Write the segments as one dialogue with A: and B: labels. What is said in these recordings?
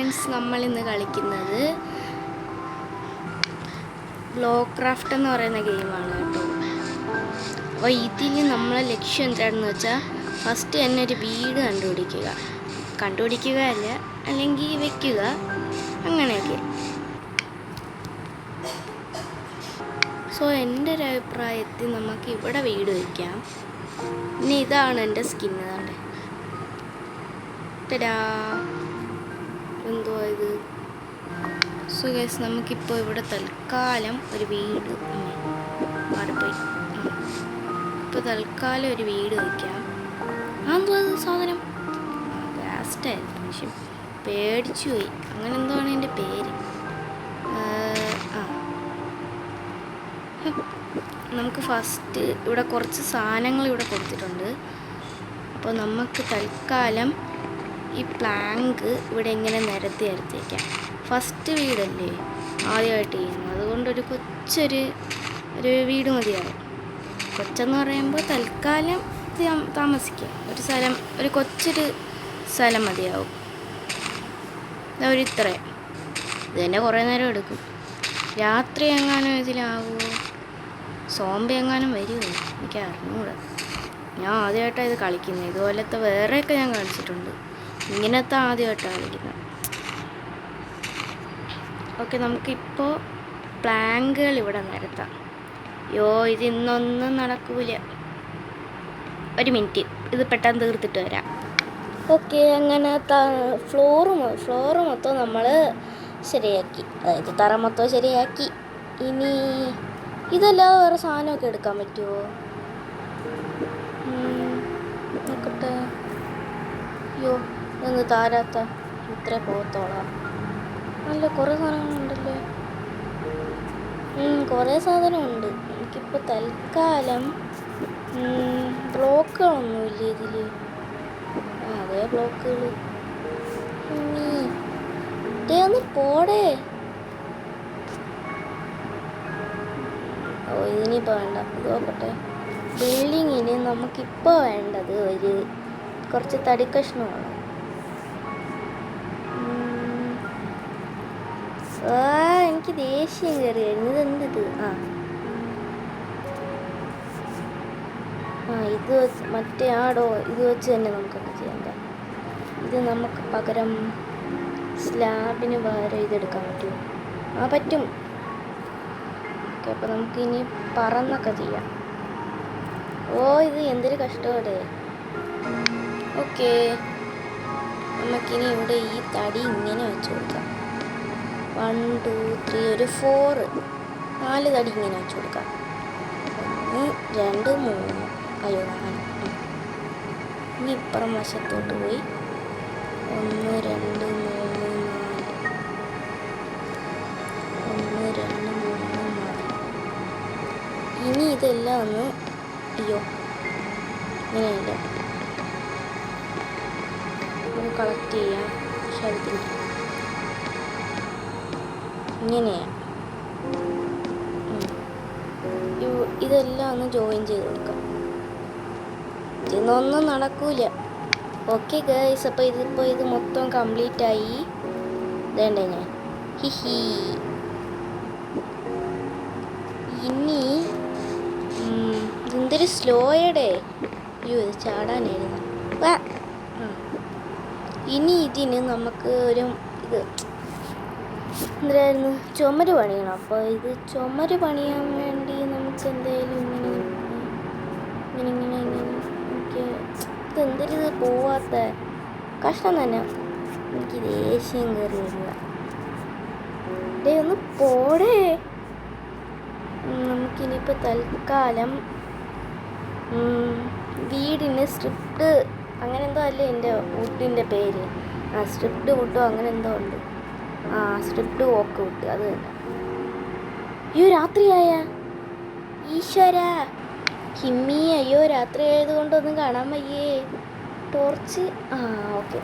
A: Friends, നമ്മളിന്ന് കളിക്കുന്നത് block craft എന്ന് പറയുന്ന ഗെയിമാണ് കേട്ടോ. അപ്പോൾ ഇതിൽ നമ്മളെ ലക്ഷ്യം എന്താണെന്ന് വെച്ചാൽ ഫസ്റ്റ് തന്നെ ഒരു വീട് കണ്ടുപിടിക്കുക അല്ല, അല്ലെങ്കിൽ വെക്കുക, അങ്ങനെയൊക്കെ. സോ എൻ്റെ ഒരു അഭിപ്രായത്തിൽ നമുക്ക് ഇവിടെ വീട് വയ്ക്കാം. പിന്നെ ഇതാണ് എൻ്റെ സ്കിന്ന് കണ്ടേ. എന്തുവാ ഇത്? സോ ഗൈസ്, നമുക്കിപ്പോൾ ഇവിടെ തൽക്കാലം ഒരു വീട് മാറിപ്പോയി. ഇപ്പോൾ തൽക്കാലം ഒരു വീട് വയ്ക്കാം. എന്തുവാ സാധനം? ഗ്യാസ്റ്റായിരുന്നു, പക്ഷെ പേടിച്ചു പോയി. അങ്ങനെ എന്തോ ആണ് എൻ്റെ പേര്. നമുക്ക് ഫസ്റ്റ് ഇവിടെ കുറച്ച് സാധനങ്ങൾ ഇവിടെ കൊടുത്തിട്ടുണ്ട്. അപ്പോൾ നമുക്ക് തൽക്കാലം ഈ പ്ലാങ്ക് ഇവിടെ ഇങ്ങനെ നിരത്തി വയ്ക്കാം. ഫസ്റ്റ് വീടല്ലേ ആദ്യമായിട്ട് ചെയ്യുന്നത്, അതുകൊണ്ടൊരു കൊച്ചൊരു വീട് മതിയാവും. കൊച്ചെന്ന് പറയുമ്പോൾ തൽക്കാലം താമസിക്കാം. ഒരു കൊച്ചൊരു സ്ഥലം മതിയാവും. ഇത്രയും ഇത് തന്നെ കുറേ നേരം എടുക്കും. രാത്രി എങ്ങാനും ഇതിലാവുമോ, സോംബി എങ്ങാനും വരുമോ, എനിക്ക് അറിഞ്ഞൂടാ. ഞാൻ ആദ്യമായിട്ടാണ് ഇത് കളിക്കുന്നത്. ഇതുപോലത്തെ വേറെയൊക്കെ ഞാൻ കളിച്ചിട്ടുണ്ട്, ഇങ്ങനത്തെ ആദ്യമായിട്ടാണ് കളിക്കുന്നത്. ഓക്കെ, നമുക്കിപ്പോൾ പ്ലാങ്കുകൾ ഇവിടെ നിരത്താം. ഇത് ഇന്നൊന്നും നടക്കൂല. ഒരു മിനിറ്റ്, ഇത് പെട്ടെന്ന് തീർത്തിട്ട് വരാം. ഓക്കെ, അങ്ങനെ ഫ്ലോറ് മൊത്തം നമ്മൾ ശരിയാക്കി, അതായത് തറ മൊത്തം ശരിയാക്കി. ഇനി ഇതല്ലാതെ വേറെ സാധനമൊക്കെ എടുക്കാൻ പറ്റുമോ നോക്കട്ടെ. ഇതൊന്ന് താരാത്ത ഇത്ര പോകത്തോളാം. നല്ല കുറേ സാധനങ്ങളുണ്ടല്ലേ. കുറേ സാധനമുണ്ട്. എനിക്കിപ്പോൾ തൽക്കാലം ബ്ലോക്കുകളൊന്നുമില്ല ഇതിൽ. അതേ ബ്ലോക്കുകൾ. ഒന്ന് പോടേ. ഇതിനിപ്പോൾ വേണ്ട, ഇത് നോക്കട്ടെ. ബിൽഡിങ്ങിന് നമുക്കിപ്പോൾ വേണ്ടത് കുറച്ച് തടിക്കഷ്ണമാണ്. എനിക്ക് ദേഷ്യം കയറിയായിരുന്നു. ഇതെന്തിത്? ഇത് വെച്ച് മറ്റേ ഇത് വെച്ച് തന്നെ നമുക്കൊക്കെ ചെയ്യണ്ട. ഇത് നമുക്ക് പകരം സ്ലാബിന് പകരം ഇതെടുക്കാൻ പറ്റുമോ? പറ്റും. ഓക്കെ, അപ്പോൾ നമുക്കിനി പറന്നൊക്കെ ചെയ്യാം. ഇത് എന്തൊരു കഷ്ടമാണ്. ഓക്കെ, നമുക്കിനി ഇവിടെ ഈ തടി ഇങ്ങനെ വെച്ച് കൊടുക്കാം. 1 2 3 ഒരു 4 തടി ഇങ്ങനെ വെച്ച് കൊടുക്കാം. 1 2 3 4. ഇനി ഇപ്പുറം വശത്തോട്ട് പോയി 1 2 3 4. 1 2 3 4. ഇനി ഇതെല്ലാം ഒന്ന് ഇങ്ങനെയല്ല, ഒന്ന് കളക്ട് ചെയ്യാം. ശരിക്കും ഇങ്ങനെയാണ്. ഇതെല്ലാം ഒന്ന് ജോയിൻ ചെയ്ത് കൊടുക്കാം. ഇതൊന്നും നടക്കൂല. ഓക്കെ ഗൈസ്, അപ്പോൾ ഇത് മൊത്തം കംപ്ലീറ്റ് ആയി. ഇതേണ്ടേ ഞാൻ ഇനി ഇതെന്തൊരു സ്ലോയടേ. ഇത് ചാടാനായിരുന്നു. ഇനി ഇതിന് നമുക്ക് എന്തായിരുന്നു, ചുമര് പണിയണം. അപ്പോൾ ഇത് ചുമര് പണിയാൻ വേണ്ടി നമുക്ക് എന്തായാലും ഇങ്ങനെ എനിക്ക് ഇതെന്തൊരിത് പോവാത്ത കഷ്ടം തന്നെ. എനിക്ക് ദേഷ്യം കയറി വരിക. ഒന്ന് പോടേ. നമുക്കിനിയിപ്പോൾ തൽക്കാലം വീടിന് സ്ട്രിപ്റ്റ് അങ്ങനെ എന്തോ അല്ലേ എൻ്റെ വുഡിൻ്റെ പേര്. സ്ട്രിപ്റ്റ് വുഡോ അങ്ങനെ എന്തോ ഉണ്ട്. സ്ട്രിപ്റ്റ് വോക്ക് വുഡ്, അത് തന്നെ. രാത്രിയായ ഈശ്വര ഹിമ്മി. രാത്രി ആയതുകൊണ്ടൊന്നും കാണാൻ വയ്യേ. Torch okay.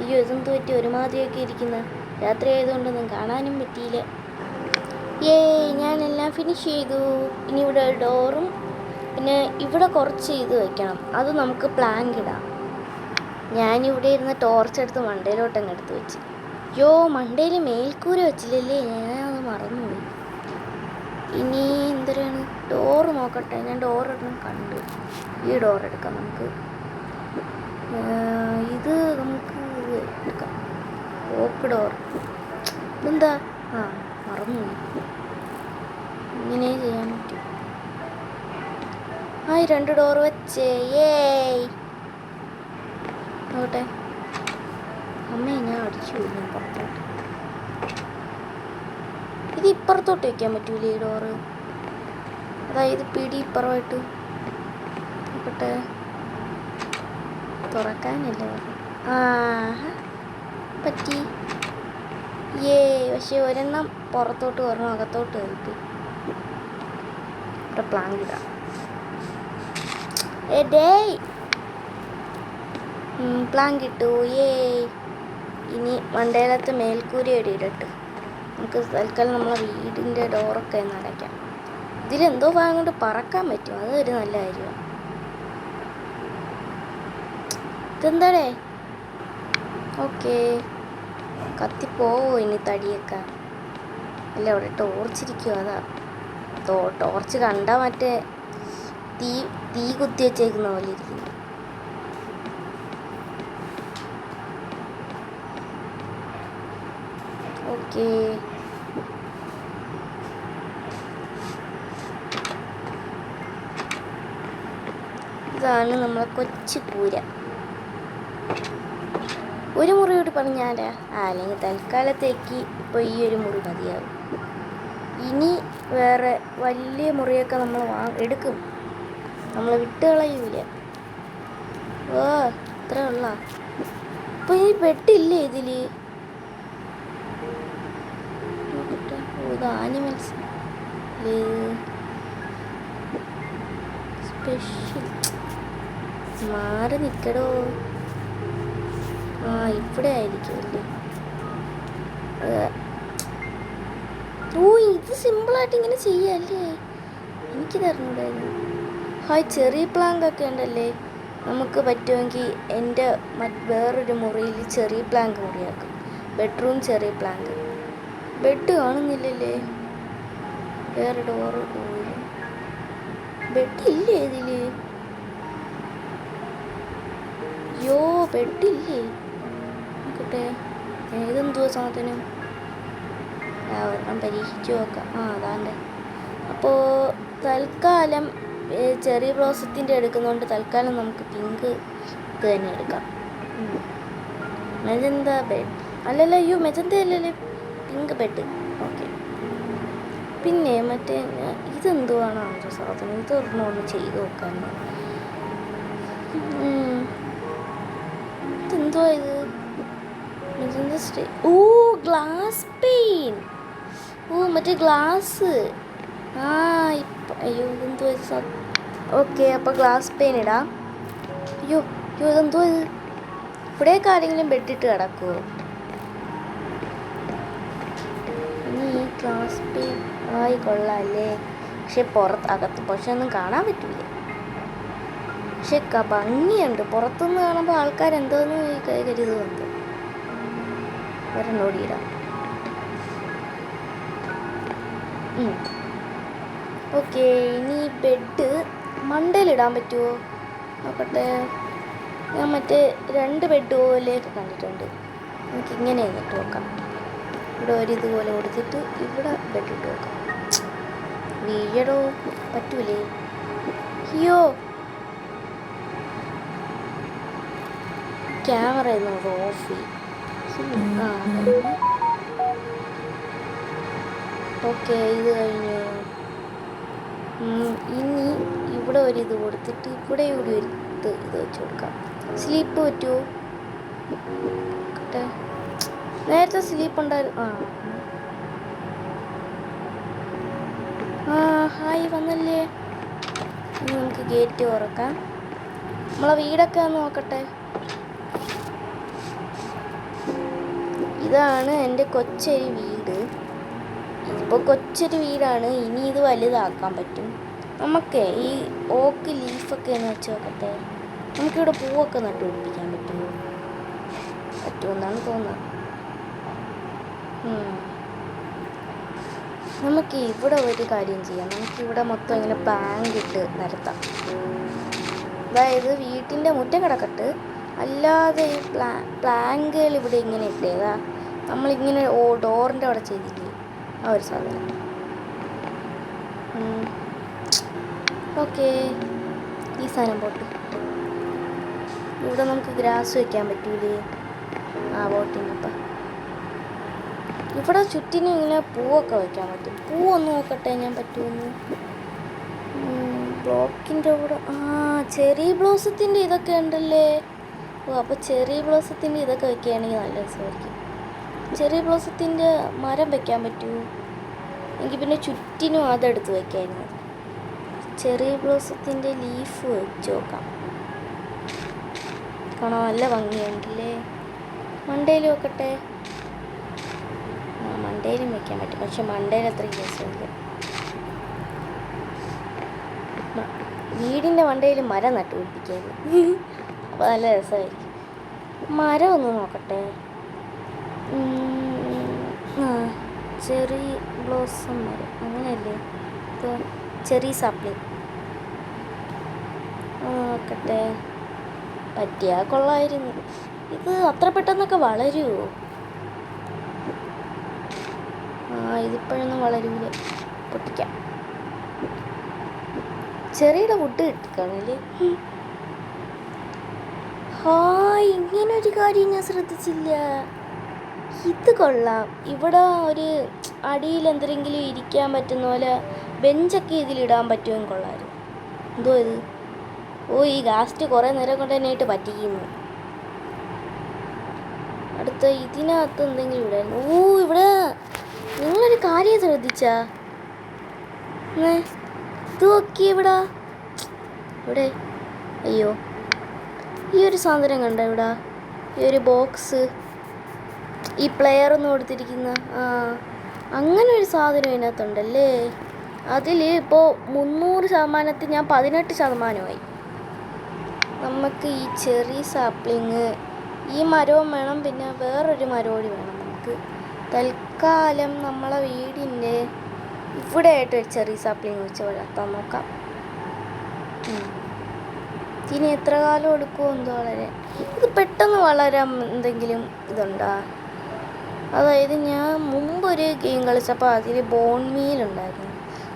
A: ഇതെന്ത് പറ്റി ഒരുമാതിരിയൊക്കെ ഇരിക്കുന്ന? രാത്രി ആയതുകൊണ്ടൊന്നും കാണാനും പറ്റിയില്ല. ഞാനെല്ലാം ഫിനിഷ് ചെയ്തു. ഇനി ഇവിടെ ഡോറും പിന്നെ ഇവിടെ കുറച്ച് ഇത് വയ്ക്കണം. അത് നമുക്ക് പ്ലാങ്ക് ഇടാം. ഞാനിവിടെ ഇരുന്ന് ടോർച്ച് എടുത്ത് മണ്ടയിലോട്ടങ്ങ് എടുത്ത് വെച്ച്. യോ, മണ്ടയിൽ മേൽക്കൂര വെച്ചില്ലല്ലേ, ഞാനത് മറന്നുപോയി. ഇനി എന്തരാണ്? ഡോറ് നോക്കട്ടെ. ഞാൻ ഡോറൊന്നും കണ്ടു. ഈ ഡോർ എടുക്കാം നമുക്ക്. ഇത് നമുക്ക് എടുക്കാം. ഓക്ക് ഡോർ. ഇതെന്താ? മറന്നുപോയി. ഇങ്ങനെ ചെയ്യാൻ പറ്റും. ഈ 2 ഡോർ വെച്ചേ. ഏയ് നോട്ടെ. അമ്മേ, ഞാൻ അടിച്ചു ഞാൻ പുറത്തോട്ട്. ഇത് ഇപ്പുറത്തോട്ട് വയ്ക്കാൻ പറ്റൂലേ ഈ ഡോറ്? അതായത് പിടി ഇപ്പുറമായിട്ട് നോക്കട്ടെ. തുറക്കാനല്ലേ പറ്റി. പക്ഷെ ഒരെണ്ണം പുറത്തോട്ട് ഒരെണ്ണം അകത്തോട്ട് കയറിപ്പോയി. ഇവിടെ പ്ലാൻ ഇടാം. പ്ലാൻ കിട്ടൂ. ഇനി മണ്ടയിലത്തെ മേൽക്കൂരയുടെ ഇടട്ട്. നമുക്ക് തൽക്കാലം നമ്മളെ വീടിൻ്റെ ഡോറൊക്കെ ഒന്ന് അടയ്ക്കാം. ഇതിലെന്തോ ഭാഗം കൊണ്ട് പറക്കാൻ പറ്റും. അതൊരു നല്ല കാര്യമാണ്. ഇതെന്താടേ? ഓക്കെ, കത്തിപ്പോവോ ഇനി തടിയൊക്കെ? അല്ല, അവിടെ ടോർച്ചിരിക്കുമോ? അതാ ടോർച്ച് കണ്ടാൽ മറ്റേ തീ കുത്തി വെച്ചേക്കുന്ന പോലെ ഇരിക്കുന്നു. ഓക്കെ, ഇതാണ് നമ്മളെ കൊച്ചു കൂര. ഒരു മുറി കൂടി പറഞ്ഞാലാ? അല്ലെങ്കിൽ തൽക്കാലത്തേക്ക് ഇപ്പോൾ ഈ ഒരു മുറി മതിയാവും. ഇനി വേറെ വലിയ മുറിയൊക്കെ നമ്മൾ എടുക്കും. നമ്മൾ വിട്ട് കളയൂല. ഇത്ര ഉള്ള. അപ്പോൾ ഈ ബെഡില്ലേ ഇതിൽ? ഇത് ആനിമൽസ് സ്പെഷ്യൽ. മാറി നിൽക്കടോ. ഇവിടെ ആയിരിക്കും അല്ലേ? ഇത് സിമ്പിളായിട്ട് ഇങ്ങനെ ചെയ്യാല്ലേ? എനിക്കിത് അറിഞ്ഞൂടായിരുന്നു. ചെറിയ പ്ലാങ്ക് ഒക്കെ ഉണ്ടല്ലേ? നമുക്ക് പറ്റുമെങ്കിൽ എൻ്റെ വേറൊരു മുറിയിൽ ചെറിയ പ്ലാങ്ക് മുറിയാക്കും. ബെഡ്റൂം ചെറിയ പ്ലാങ്ക്. ബെഡ് കാണുന്നില്ലല്ലേ? വേറെ ഡോറ് പോയില്ല. ബെഡില്ലേ ഇതില്? ബെഡില്ലേ? നോക്കട്ടെ. ഇതെന്തുവാ സാധനം? ഒരെണ്ണം പരീക്ഷിച്ചു നോക്കാം. അതാണ്ട്. അപ്പോൾ തൽക്കാലം ചെറിയ ബ്ലോസത്തിൻ്റെ എടുക്കുന്നതുകൊണ്ട് തൽക്കാലം നമുക്ക് പിങ്ക് ഇത് തന്നെ എടുക്കാം. മെജന്ത ബെഡ് അല്ലല്ലോ. മെജന്ത അല്ലല്ലേ, പിങ്ക് ബെഡ്. ഓക്കെ. പിന്നെ മറ്റേ ഇതെന്തുവാണോ ഒരു സാധനം? ഇതൊരെണ്ണം ഒന്ന് ചെയ്ത് നോക്കാൻ. ഇതെന്തുവാ ഇത്? Glass pain. മറ്റേ ഗ്ലാസ്. ഇതെന്തോ ഇത്? ഓക്കെ, അപ്പോൾ ഗ്ലാസ് പെയിൻ ഇടാം. ഇതെന്തോ ഇത്? ഇവിടെയൊക്കെ ആരെങ്കിലും ബെഡിട്ട് കിടക്കുമോ? ഇനി ഈ ഗ്ലാസ് പെയിൻ കൊള്ളാമല്ലേ? പക്ഷെ അകത്ത് പക്ഷെ ഒന്നും കാണാൻ പറ്റില്ല. പക്ഷെ ഭംഗിയുണ്ട്. പുറത്തുനിന്ന് കാണുമ്പോൾ ആൾക്കാരെന്തോന്ന് കരുതുന്നുണ്ട്. ഒരെണ്ണോടിയിടാം. ഓക്കെ, ഇനി ബെഡ് മണ്ടയിലിടാൻ പറ്റുമോ നോക്കട്ടെ. ഞാൻ മറ്റേ 2 ബെഡ് പോലെയൊക്കെ കണ്ടിട്ടുണ്ട്. നമുക്കിങ്ങനെ ഇട്ട് നോക്കാം. ഇവിടെ ഇതുപോലെ കൊടുത്തിട്ട് ഇവിടെ ബെഡ് ഇട്ട് നോക്കാം. വീഴടോ, പറ്റൂലേ? ക്യാമറ നമുക്ക് ഓഫ് ചെയ്യും. ഓക്കെ, ഇത് കഴിഞ്ഞു. ഇനി ഇവിടെ ഇത് കൊടുത്തിട്ട് ഇവിടെ ഒരു ഇത് വെച്ച് കൊടുക്കാം. സ്ലീപ്പ് പറ്റുമോ? നേരത്തെ സ്ലീപ്പ് ഉണ്ടായിരുന്നു. ഹായ് വന്നല്ലേ. ഇനി നമുക്ക് ഗേറ്റ് തുറക്കാം. നമ്മളെ വീടൊക്കെ ഒന്ന് നോക്കട്ടെ. ഇതാണ് എൻ്റെ കൊച്ചൊരു വീട്. ഇപ്പോൾ കൊച്ചൊരു വീടാണ്. ഇനി ഇത് വലുതാക്കാൻ പറ്റും നമുക്ക്. ഈ ഓക്ക് ലീഫൊക്കെ എന്ന് വെച്ച് നോക്കട്ടെ. നമുക്കിവിടെ പൂവൊക്കെ നട്ടുപിടിപ്പിക്കാൻ പറ്റുമോ? പറ്റുമെന്നാണ് തോന്നുന്നത്. നമുക്ക് ഇവിടെ ഒരു കാര്യം ചെയ്യാം. നമുക്കിവിടെ മൊത്തം ഇങ്ങനെ പ്ലാങ്ക് ഇട്ട് നിരത്താം. അതായത് വീട്ടിൻ്റെ മുറ്റം കിടക്കട്ട്, അല്ലാതെ ഈ പ്ലാങ്കുകൾ ഇവിടെ ഇങ്ങനെ ഇട്ടേതാ നമ്മളിങ്ങനെ ഡോറിൻ്റെ അവിടെ ചെയ്തില്ലേ ആ ഒരു സാധനം. ഓക്കെ, ഈ സാധനം പോട്ട്. ഇവിടെ നമുക്ക് ഗ്രാസ് വയ്ക്കാൻ പറ്റൂലേ? ആ ബോട്ടിനപ്പം ഇവിടെ ചുറ്റിനും ഇങ്ങനെ പൂവൊക്കെ വയ്ക്കാൻ പറ്റും. പൂവൊന്ന് നോക്കട്ടെ ഞാൻ പറ്റുമെന്ന്. ബ്ലോക്കിൻ്റെ കൂടെ ചെറി ബ്ലോസത്തിൻ്റെ ഇതൊക്കെ ഉണ്ടല്ലേ. അപ്പോൾ ചെറി ബ്ലോസത്തിൻ്റെ ഇതൊക്കെ വയ്ക്കുകയാണെങ്കിൽ നല്ല രസമായിരിക്കും. ചെറി ബ്ലോസത്തിൻ്റെ മരം വയ്ക്കാൻ പറ്റുമോ? എങ്കിൽ പിന്നെ ചുറ്റിനും അതെടുത്ത് വയ്ക്കായിരുന്നു. ചെറി ബ്ലോസത്തിൻ്റെ ലീഫ് വെച്ച് നോക്കാം. കാണാൻ നല്ല ഭംഗിയുണ്ടല്ലേ. മണ്ടയിൽ വെക്കട്ടെ. മണ്ടയിലും വെക്കാൻ പറ്റും, പക്ഷെ മണ്ടയിൽ അത്രയും രസമില്ല. വീടിൻ്റെ മണ്ടയിൽ മരം നട്ടുപിടിപ്പിക്കായിരുന്നു. അപ്പോൾ നല്ല രസമായിരിക്കും. മരം ഒന്ന് നോക്കട്ടെ. ചെറി ബ്ലോസം മരം അങ്ങനെയല്ലേ? ഇപ്പോൾ ചെറി സാപ്ലിങ് നോക്കട്ടെ. പറ്റിയാൽ കൊള്ളായിരുന്നു. ഇത് അത്ര പെട്ടെന്നൊക്കെ വളരുമോ? ഇതിപ്പോഴൊന്നും വളരൂല. പൊട്ടിക്കാം. ചെറിയുടെ വുഡ് കിട്ടിക്കാണല്ലേ. ഇങ്ങനൊരു കാര്യം ഞാൻ ശ്രദ്ധിച്ചില്ല. ഇത് കൊള്ളാം. ഇവിടെ ഒരു അടിയിൽ എന്തെങ്കിലും ഇരിക്കാൻ പറ്റുന്ന പോലെ ബെഞ്ചൊക്കെ ഇതിലിടാൻ പറ്റുമെങ്കിൽ കൊള്ളാമായിരുന്നു. എന്തോ ഇത്? ഈ ഗാസ്റ്റ് കുറേ നേരം കൊണ്ട് തന്നെ ആയിട്ട് പറ്റിക്കുന്നു. അടുത്ത ഇതിനകത്ത് എന്തെങ്കിലും ഇടായിരുന്നു. ഇവിടെ നിങ്ങളൊരു കാര്യം ശ്രദ്ധിച്ചാ? ഇത് നോക്കി ഇവിടെ അയ്യോ, ഈ ഒരു സാധനം കണ്ട ഇവിടെ? ഈ ഒരു ബോക്സ്, ഈ പ്ലെയർ ഒന്ന് കൊടുത്തിരിക്കുന്ന അങ്ങനെ ഒരു സാധനം ഇതിനകത്തുണ്ടല്ലേ. അതിൽ ഇപ്പോൾ 300% ഞാൻ 18%. നമുക്ക് ഈ ചെറി സാപ്ലിങ്, ഈ മരവും വേണം, പിന്നെ വേറൊരു മരം കൂടി വേണം. നമുക്ക് തൽക്കാലം നമ്മളെ വീടിൻ്റെ ഇവിടെ ആയിട്ട് ഒരു ചെറി സാപ്ലിങ് വെച്ച് വളർത്താൻ നോക്കാം. ഇനി എത്ര കാലം എടുക്കുമോ എന്തോ വളരാൻ. ഇത് പെട്ടെന്ന് വളരാൻ എന്തെങ്കിലും ഇതുണ്ടോ? അതായത് ഞാൻ മുമ്പൊരു ഗെയിം കളിച്ചപ്പോൾ അതിൽ ബോൺ മീൽ ഉണ്ടായിരുന്നു.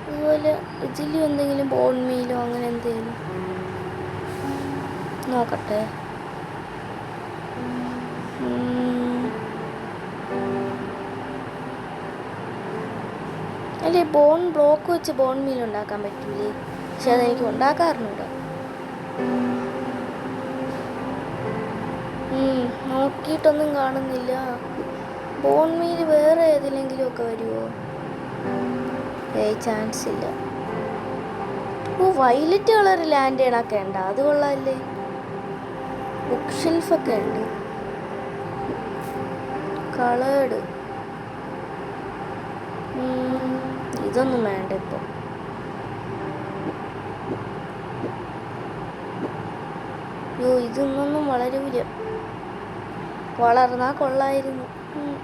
A: അതുപോലെ ഇതിലും എന്തെങ്കിലും ബോൺ മീലോ അങ്ങനെ എന്തെങ്കിലും നോക്കട്ടെ. അല്ലേ ബോൺ ബ്ലോക്ക് വെച്ച് ബോൺ മീൽ ഉണ്ടാക്കാൻ പറ്റൂലേ? പക്ഷെ അതെനിക്ക് ഉണ്ടാക്കാറുണ്ട്. നോക്കിയിട്ടൊന്നും കാണുന്നില്ല. ബോൺ മീൽ വേറെ ഏതിലെങ്കിലും ഒക്കെ വരുമോ? ചാൻസ് ഇല്ല. വയലറ്റ് കളർ ലാൻഡേണൊക്കെ ഉണ്ടോ? അത് കൊള്ളാമല്ലേ. ബുക്ക് ഷെൽഫൊക്കെ ഉണ്ട് കളേർഡ്. ഇതൊന്നും വേണ്ട ഇപ്പോൾ. ഇതൊന്നും വളരൂല. വളർന്നാൽ കൊള്ളായിരുന്നു.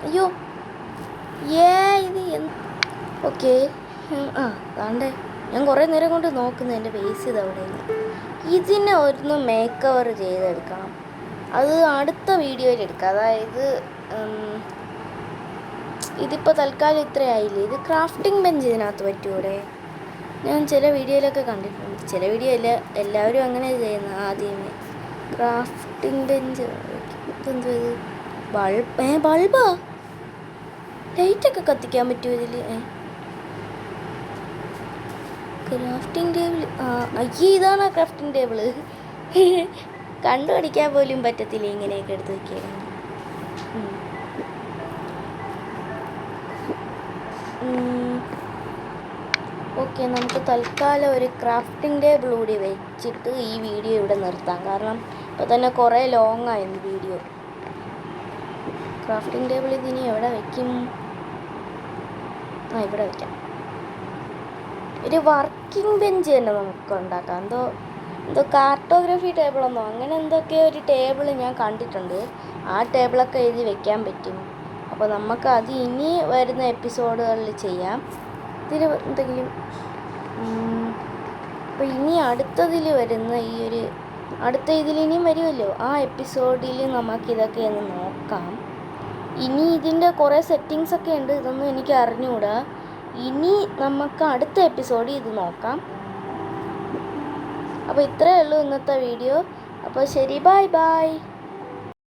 A: അയ്യോ ഇത് ഓക്കെ. താണ്ടേ ഞാൻ കുറേ നേരം കൊണ്ട് നോക്കുന്നു എൻ്റെ ബേസ് ഇതവിടെയാണ്. ഇതിനെ ഒന്ന് മേക്ക് ഓവർ ചെയ്തെടുക്കണം. അത് അടുത്ത വീഡിയോയിൽ എടുക്കാം. അതായത് ഇതിപ്പോൾ തൽക്കാലം ഇത്രയായില്ലേ. ഇത് ക്രാഫ്റ്റിംഗ് ബെഞ്ച് ഇതിനകത്ത് പറ്റൂടെ? ഞാൻ ചില വീഡിയോയിലൊക്കെ കണ്ടിട്ടുണ്ട്. ചില വീഡിയോ എല്ലാവരും അങ്ങനെ ചെയ്യുന്നത്. ആദ്യമേ ക്രാഫ്റ്റിംഗ് ബെഞ്ച്. ഇതെന്തോ ഇത്? ബൾബാ? ലൈറ്റൊക്കെ കത്തിക്കാൻ പറ്റുമോ ഇതിൽ? Crafting table. അയ്യേ, ഇതാണോ ക്രാഫ്റ്റിംഗ് ടേബിള്? കണ്ടുപിടിക്കാൻ പോലും പറ്റത്തില്ല ഇങ്ങനെയൊക്കെ എടുത്ത് വയ്ക്കുകയാണ്. ഓക്കെ, നമുക്ക് തൽക്കാലം ഒരു ക്രാഫ്റ്റിംഗ് ടേബിൾ കൂടി വെച്ചിട്ട് ഈ വീഡിയോ ഇവിടെ നിർത്താം. കാരണം ഇപ്പോൾ തന്നെ കുറേ ലോങ് ആയിരുന്നു വീഡിയോ. ക്രാഫ്റ്റിംഗ് ടേബിൾ ഇതിനി എവിടെ വയ്ക്കും? ഇവിടെ വയ്ക്കാം. ഒരു വർക്കിംഗ് ബെഞ്ച് തന്നെ നമുക്ക് ഉണ്ടാക്കാം. എന്തോ എന്തോ കാർട്ടോഗ്രഫി ടേബിളെന്നോ അങ്ങനെ എന്തൊക്കെയോ ഒരു ടേബിൾ ഞാൻ കണ്ടിട്ടുണ്ട്. ആ ടേബിളൊക്കെ എഴുതി വെക്കാൻ പറ്റും. അപ്പോൾ നമുക്ക് അത് ഇനി വരുന്ന എപ്പിസോഡുകളിൽ ചെയ്യാം. ഇതിൽ എന്തെങ്കിലും അപ്പോൾ ഇനി അടുത്തതിൽ വരുന്ന അടുത്ത ഇതിലിനിയും വരുമല്ലോ, ആ എപ്പിസോഡിൽ നമുക്കിതൊക്കെ ഒന്ന് നോക്കാം. ഇനി ഇതിൻ്റെ കുറേ സെറ്റിങ്സൊക്കെ ഉണ്ട്, ഇതൊന്നും എനിക്ക് അറിഞ്ഞുകൂടാ. ഇനി നമുക്ക് അടുത്ത എപ്പിസോഡിൽ ഇത് നോക്കാം. അപ്പോൾ ഇത്രയേ ഉള്ളൂ ഇന്നത്തെ വീഡിയോ. അപ്പോൾ ശരി, ബൈ ബൈ.